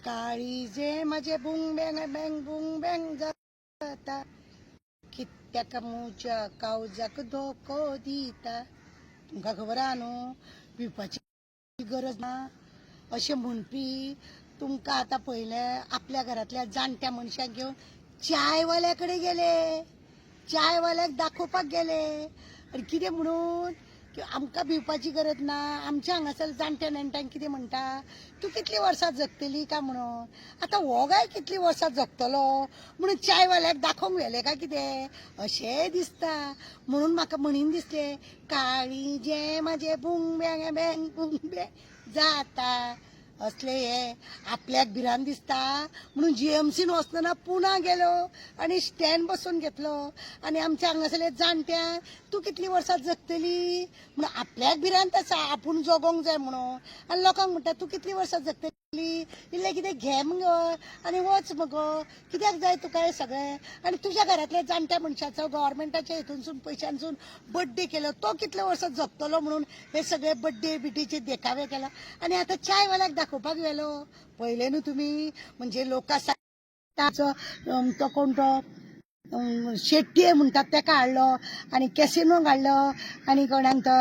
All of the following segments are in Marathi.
काळी जे माझे बुंग बँग जाता कित्याक मुच्या कावजाक धोको दिता. तुमका खबर आहा न्हू पिवपाची गरज ना अशें म्हणपी तुमकां आतां पयलें आपल्या घरांतल्या जाणट्या मनशाक घेवन चायवाल्या कडेन गेले, चायवाल्याक दाखोवपाक गेले आनी कितें म्हणून की आमकां भिवपाची गरज ना. आमच्या हांगासर जाणट्या नेणट्यांक कितें म्हणटा, तूं कितलीं वर्सां जगतली काय म्हणून. आतां हो गाय कितलीं वर्सां जगतलो म्हणून चायवाल्याक दाखोवंक व्हेले काय कितें अशें दिसता. म्हणून म्हाका म्हणीन दिसलें काळी जे म्हाजे बुंग बँग जाता असले हे आपल्याक भिरांत दिसता म्हणून जीएमसीन वचतना पुणा गेलो आणि स्टँड बसून घेतलो आणि आमच्या हांगासरले जाणट्या तूं कितलीं वर्सां जगतली म्हणून आपल्याक भिरांत आसा आपूण जगोंक जाय म्हणून. आनी लोकांक म्हणटा तूं कितलीं वर्सां जगतली, इल्लें कितें घे मगो आनी वच मगो, कित्याक जाय तुका हें सगळें. आनी तुज्या घरांतल्या जाणट्या मनशाचो गव्हर्मेंटाच्या हितूनसून पयशांसून बड्डे केलो, तो कितले वर्सां जगतलो म्हणून हे सगळे बड्डे बिड्डेचे देखावे केला. आनी आतां चायवाल्याक दाखोवपाक गेलो. पयले न्हू तुमी म्हणजे लोकांचो तो कोण तो शेट्टी म्हणटात तेका हाडलो आनी कॅसिनोक हाडलो आनी कोणाक तो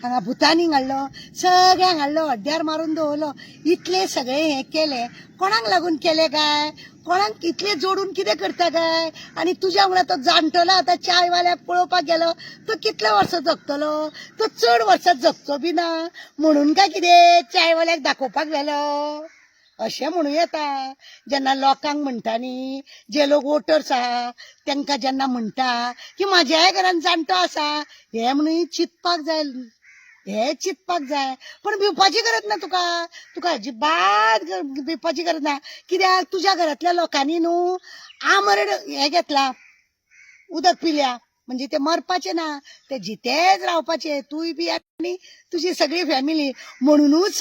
हांगा भुतानीक हाडलो, सगळ्यांक हाडलो हड्ड्यार मारून दवरलो. इतले सगळे हे केले कोणाक लागून केले काय, कोणाक इतले जोडून कितें करता काय. आनी तुज्या वांगडा तो जाणटलो आतां चायवाल्याक पळोवपाक गेलो तो कितले वर्सां जगतलो, तो चड वर्सां जगचो बी ना म्हणून काय कितें चायवाल्याक दाखोवपाक गेलो अशें म्हणूं येता. जेन्ना लोकांक म्हणटा न्ही जे लोक वोटर्स आहा तांकां जेन्ना म्हणटा की म्हाज्याय घरान जाणटो आसा हे म्हणून चिंतपाक जाय, हे चिंतपाक जाय. पण भिवपाची गरज ना तुका, तुका अजिबात भिवपाची गरज ना. कित्याक तुज्या घरांतल्या लोकांनी न्हू आमरण हे घेतला, उदक पिल्या म्हणजे ते मरपाचे ना, ते जितेच रावपाचे तूंय बी आनी तुजी सगळी फॅमिली. म्हणूनच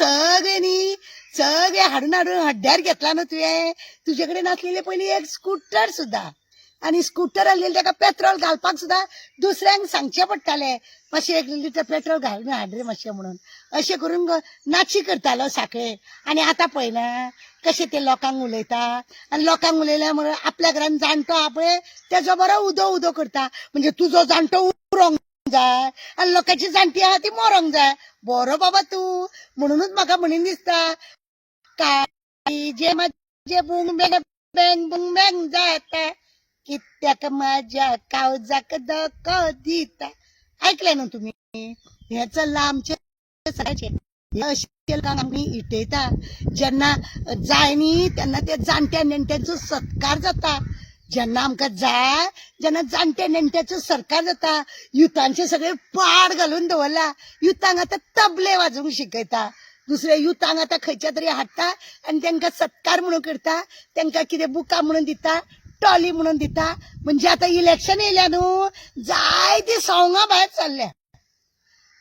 सगळे हाडून हड्ड्यार घेतला न्हू तुवें. तुजे कडेन आसलेले पयलीं एक स्कूटर सुद्दां आनी स्कूटर आसलेले ताका पेट्रोल घालपाक सुद्दां दुसऱ्यांक सांगचें पडटालें मातशें 1 लिटर पेट्रोल घाल हाड रे मातशें म्हणून. अशें करून नाची करतालो साखळे. आनी आतां पळयलां कशें ते लोकांक उलयता आनी लोकांक उलयल्या म्हणून आपल्या घरान जाणटो आहा पळय तेजो बरो उदो करता. म्हणजे तुजो जाणटो उरोंक जाय आनी लोकांची जाणटी आहा ती मरोंक जाय. बरो बाबा तूं. म्हणूनच म्हाका म्हणीन दिसता काळी जे म्हाजे बुंग बँग जाता कित्याक म्हाज्या कावजाक धोको दिता. ऐकले न्हू तुमी, हे चल्ला आमचे आमी इटयता. जेन्ना जाय न्ही तेन्ना ते जाणट्या नेणट्यांचो सत्कार जाता. जेन्ना आमकां जाय जेन्ना जाणट्या नेणट्याचो सरकार जाता. युथांचे सगळे पाड घालून दवरला. युथांक आतां तबले वाजोवंक शिकयता, दुसरे युथांक आतां खंयच्या तरी हाडटा आनी तांकां सत्कार म्हणून करता, तांकां कितें बुकां म्हणून दिता, टॉली म्हणून दिता. म्हणजे आतां इलेक्शन येयल्या न्हू जायती सोंगां भायर चल्ल्या,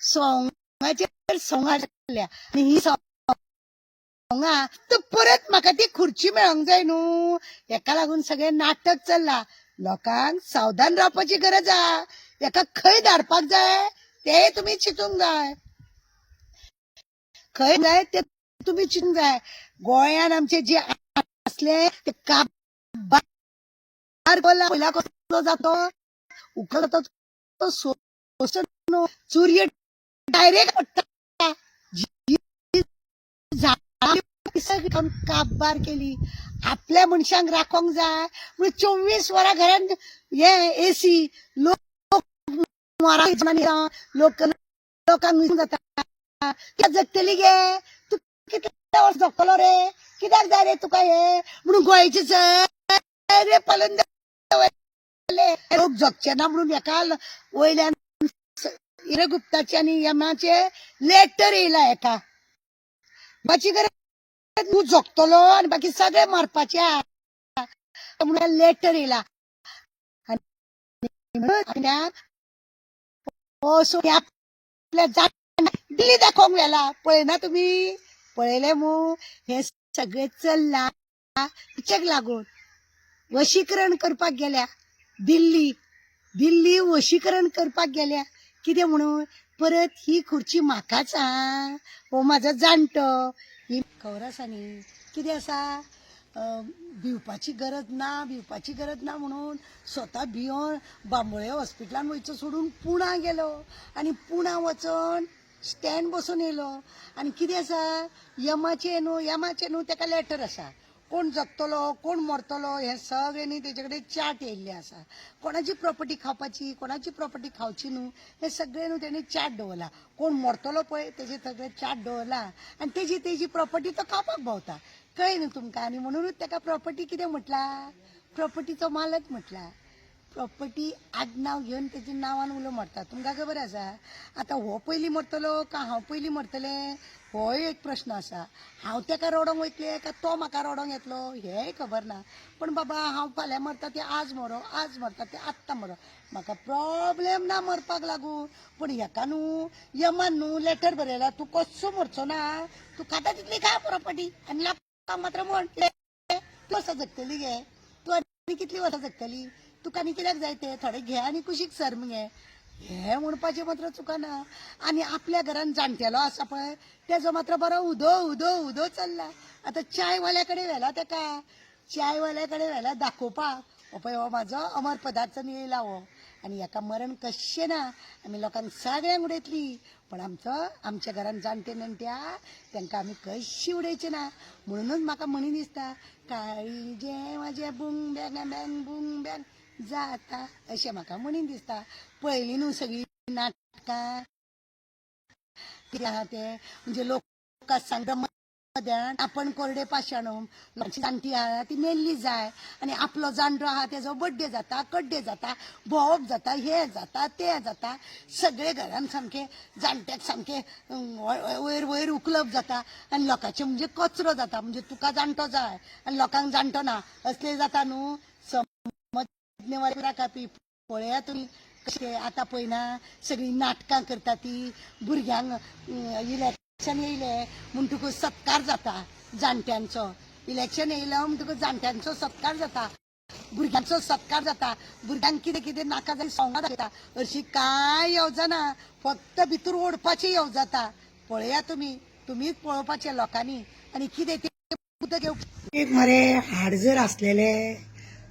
सोंगाचेर सोंगां चल्ल्या आनी ही सोंगां तर परत म्हाका ती खुर्ची मेळोंक जाय न्हू. हेका लागून सगळें नाटक चल्ला. लोकांक सावधान रावपाची गरज आहा. हेका खंय धाडपाक जाय ते तुमी चिंतूंक जाय, खंय जाय ते तुमी चिंतूंक जाय. गोंयान आमचे जे आसले ते पयला कसलो जातो उखलतो तो सूर्य डायरेक्ट पडटा. काबार केली. आपल्या मनशांक राखोंक जाय म्हणून 24 वरां घरान हे एसी लोक लोकांक जाता जगतली गे. तू कितले वर्स जगतलो रे, कित्याक जाय रे तुका हे म्हणून गोंयचे सगळे पालन लोक जगचे ना म्हणून हेका वयल्यान गुप्ताचे आनी यमाचे लेटर येयला. हेका बाची गरज तूं जगतलो आनी बाकी सगळे मरपाचे म्हणून लेटर येयला. आपल्या दिल्ली दाखोवंक गेला. पळयना तुमी, पळयले मू हे सगळे चल्ला कित्याक लागून वशीकरण करपाक गेल्या. दिल्ली वशीकरण करपाक गेल्या. कितें म्हणून परत ही खुर्ची म्हाकाच आहा, हो म्हाजो जाणटो, ही खबरासांनी कितें आसा भिवपाची गरज ना म्हणून स्वता भियोन बांबोळे हॉस्पिटलान वयचो सोडून पुणा गेलो आनी पुणा वचून स्टँड बसून येयलो आनी कितें आसा यमाचे न्हू ताका लॅटर आसा कोण जगतलो कोण मरतलो हे सगळे न्ही तेजे कडेन चार्ट येयल्ले आसा कोणाची प्रॉपर्टी खावपाची कोणाची प्रॉपर्टी खावची न्हू हे सगळे न्हू तेणी चार्ट दवरला कोण मरतलो पळय तेजे सगळे चार्ट दवरला आनी तेजी प्रॉपर्टी तो खावपाक भोंवता कळ्ळें न्हू तुमकां आनी म्हणूनच ताका प्रॉपर्टी कितें म्हटला प्रॉपर्टीचो मालक म्हटला प्रॉपर्टी आडनाव घेवन तेजे नांवान उलो मारता तुमकां खबर आसा आतां हो पयलीं मरतलो का हांव पयलीं मरतलें हो एक प्रश्न आसा हांव ताका रडोंक वयतलें का तो म्हाका रडोंक येतलो हेंय खबर ना पण बाबा हांव फाल्यां मरता तें आज मरता तें आत्तां मरो म्हाका प्रॉब्लेम ना मरपाक लागून पण हेका न्हू यमान न्हू लॅटर बरयला तूं कसो मरचो ना तूं खाता तितली खा प्रॉपर्टी आनी लोकांक मात्र म्हणटलें तूं वर्सां जगतली गे तूं आनी कितलीं वर्सां जगतली तुका आनी कित्याक जाय ते थोडे घे आनी कुशीक सर मगे हे म्हणपाचें मात्र चुकना आनी आपल्या घरान जाणटेलो आसा पळय तेजो मात्र बरो उदो चल्ला आतां चायवाल्या कडेन व्हेला ताका चायवाल्या कडेन व्हेला दाखोवपाक हो पळय हो म्हाजो अमर पदार्थ येयला हो आनी हेका मरण कशें ना आमी लोकांक सगळ्यांक उडयतली पण आमच्या घरान जाणटे नेणट्या तांकां आमी कशी उडयचे ना म्हणूनच म्हाका म्हणी दिसता काळीजें म्हाजें बुंग बँग जाता अशें म्हाका म्हणीन दिसता पयलीं न्हू सगळीं नाटकां कितें आहा तें म्हणजे लोक सांगता मध्यान आपण कोरडे पाशाणूम लोकांची जाणटी आहा ती मेल्ली जाय आनी आपलो जाणटो आहा तेजो बड्डे जाता कड्डे जाता भोवप जाता हे जाता ते जाता सगळे घरान सामके जाणट्याक सामके वयर उखलप जाता आनी लोकांचे म्हणजे कचरो जाता म्हणजे तुका जाणटो जाय आनी लोकांक जाणटो ना असले जाता न्हू कापी पळया तुमी कशें आतां पळयना सगळीं नाटकां करता ती भुरग्यांक इलेक्शन येयलें म्हणटकूच सत्कार जाता जाणट्यांचो इलेक्शन येयलो म्हणटकूच जाणट्यांचो सत्कार जाता भुरग्यांचो सत्कार जाता भुरग्यांक कितें कितें नाका जाय सोंगां दाखयता हरशीं कांय येवजना फक्त भितर ओडपाचें येव जाता पळया तुमीच पळोवपाचें लोकांनी आनी कितें तें उदक घेवप एक मरे हाड जर आसलेले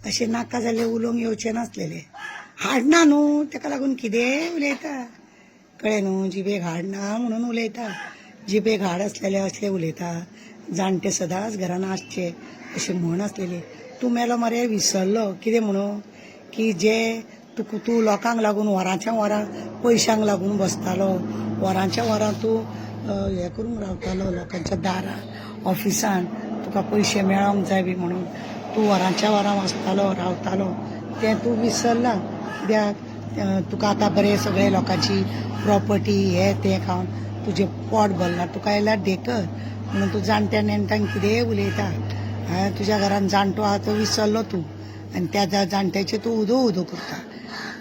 अशें नाका जाल्ले उलोवंक येवचें नासलेले हाड ना न्हू ताका लागून कितेंय उलयता कळ्ळें न्हू जिबेक हाड ना म्हणून उलयता जिबेक हाड आसलेले असले उलयता जाणटे सदांच घरान आसचे अशें म्हण आसलेली तूं मेलो मरे विसरलो कितें म्हणून की जे तूं लोकांक लागून वरांच्या वरां पयशांक लागून बसतालो वरांच्या वरां तूं हें करूंक रावतालो लोकांच्या दारां ऑफिसान तुका पयशे मेळोंक जाय बी म्हणून तूं वरांच्या वरां वचतालो रावतालो तें तूं विसरला कित्याक तुका आतां बरें सगळे लोकांची प्रॉपर्टी हे तें खावन तुजें पोट भरलां तुका आयला डेकर म्हणून तूं जाणट्या नेणट्यांक कितेंय उलयता तुज्या घरान जाणटो आहा तो विसरलो तूं आनी त्या जाणट्याचेर तूं उदो करता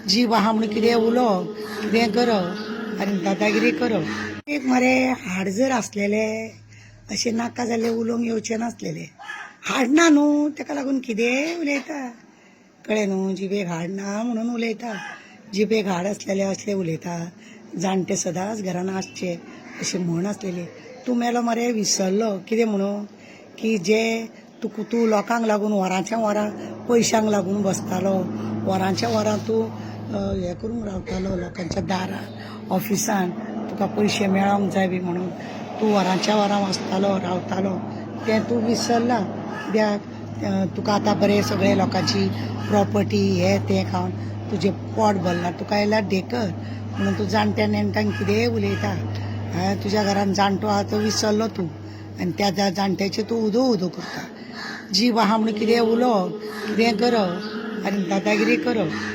जीव आहा म्हणून कितें उलोवप कितें करप आनी दादागिरी करप एक मरे हाड जर आसलेले अशें नाका जाल्ले उलोवंक येवचें नासलेले हाड ना न्हू ताका लागून कितेंय उलयता कळ्ळें न्हू जिबेक हाड ना म्हणून उलयता जिबेक हाड आसलेले असले उलयता जाणटे सदांच घरान आसचे अशें म्हण आसलेली तूं मेलो मरे विसरलो कितें म्हणून की जे तूं लोकांक लागून वरांच्या वरां पयशांक लागून बसतालो वरांच्या वरां तूं हें करूंक रावतालो लोकांच्या दारां ऑफिसान तुका पयशे मेळोंक जाय बी म्हणून तूं वरांच्या वरां वचतालो रावतालो तें तूं विसरला कित्याक तुका आतां बरें सगळे लोकांची प्रॉपर्टी हे तें खावन तुजें पोट भरलां तुका आयला डेकर म्हणून तूं जाणट्या नेणट्यांक कितेंय उलयता तुज्या घरान जाणटो आहा तो विसरलो तूं आनी त्या जाणट्याचेर तूं उदो करता जीव आहा म्हणून कितें उलोवप कितें करप आनी दादागिरी करप